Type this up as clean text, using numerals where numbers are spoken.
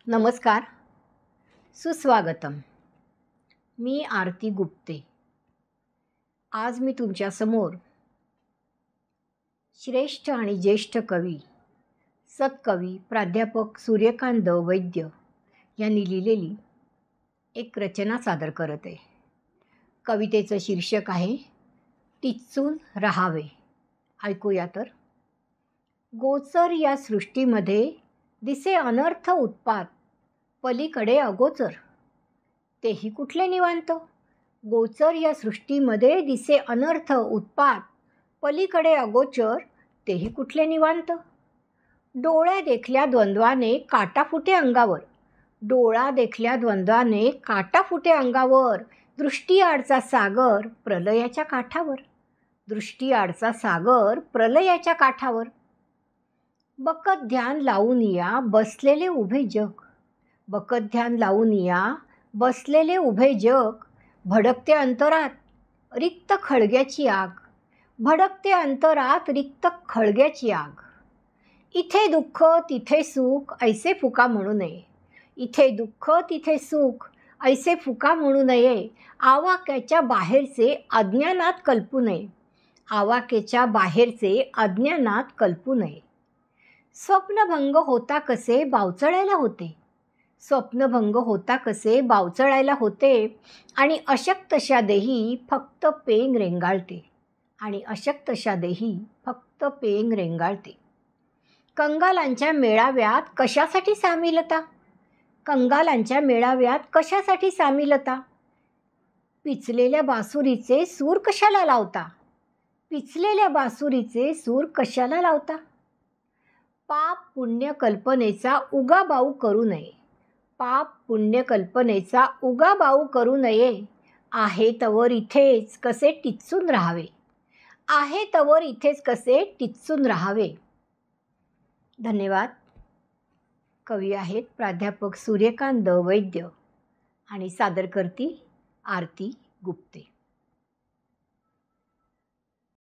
नमस्कार, सुस्वागतम. मी आरती गुप्ते. आज मी तुमच्यासमोर श्रेष्ठ आणि ज्येष्ठ कवी, सत्कवी प्राध्यापक सूर्यकांत वैद्य यांनी लिहिलेली एक रचना सादर करत आहे. कवितेचं शीर्षक आहे टिच्चून राहावे. ऐकूया तर. गोचर या सृष्टीमध्ये दिसे अनर्थ उत्पात, पलीकडे अगोचर तेही कुठले निवांत. गोचर या सृष्टीमध्ये दिसे अनर्थ उत्पात, पलीकडे अगोचर तेही कुठले निवांत. डोळ्या देखल्या द्वंद्वाने काटा फुटे अंगावर, डोळा देखल्या द्वंद्वाने काटा फुटे अंगावर. दृष्टी आडचा सागर प्रलयाच्या काठावर, दृष्टी आडचा सागर प्रलयाच्या काठावर. बकत ध्यान लावून या बसलेले उभे जग, बकत ध्यान लावून या बसलेले उभे जग. भडकते अंतरात रिक्त खळग्याची आग, भडकते अंतरात रिक्त खळग्याची आग. इथे दुःख तिथे सुख ऐसे फुका म्हणू नये, इथे दुःख तिथे सुख ऐसे फुका म्हणू नये. आवाक्याच्या बाहेरचे अज्ञानात कल्पू नये, आवाक्याच्या बाहेरचे अज्ञानात कल्पू नये. स्वप्नभंग होता कसे बावचळायला होते, स्वप्नभंग होता कसे बावचळायला होते. आणि अशक्तशा देही फक्त पेंग रेंगाळते, आणि अशक्तशा देही फक्त पेंग रेंगाळते. कंगालांच्या मेळाव्यात कशासाठी सामीलता, कंगालांच्या मेळाव्यात कशासाठी सामीलता. पिचलेल्या बासुरीचे सूर कशाला लावता, पिचलेल्या बासुरीचे सूर कशाला लावता. पाप पुण्य कल्पनेचा उगाबाऊ करू नये, पाप पुण्य कल्पनेचा उगाबाऊ करू नये. आहे तवर इथेच कसे टिच्चून राहावे, आहे तवर इथेच कसे टिच्चून राहावे. धन्यवाद. कवी आहेत प्राध्यापक सूर्यकांत वैद्य आणि सादरकर्ती आरती गुप्ते.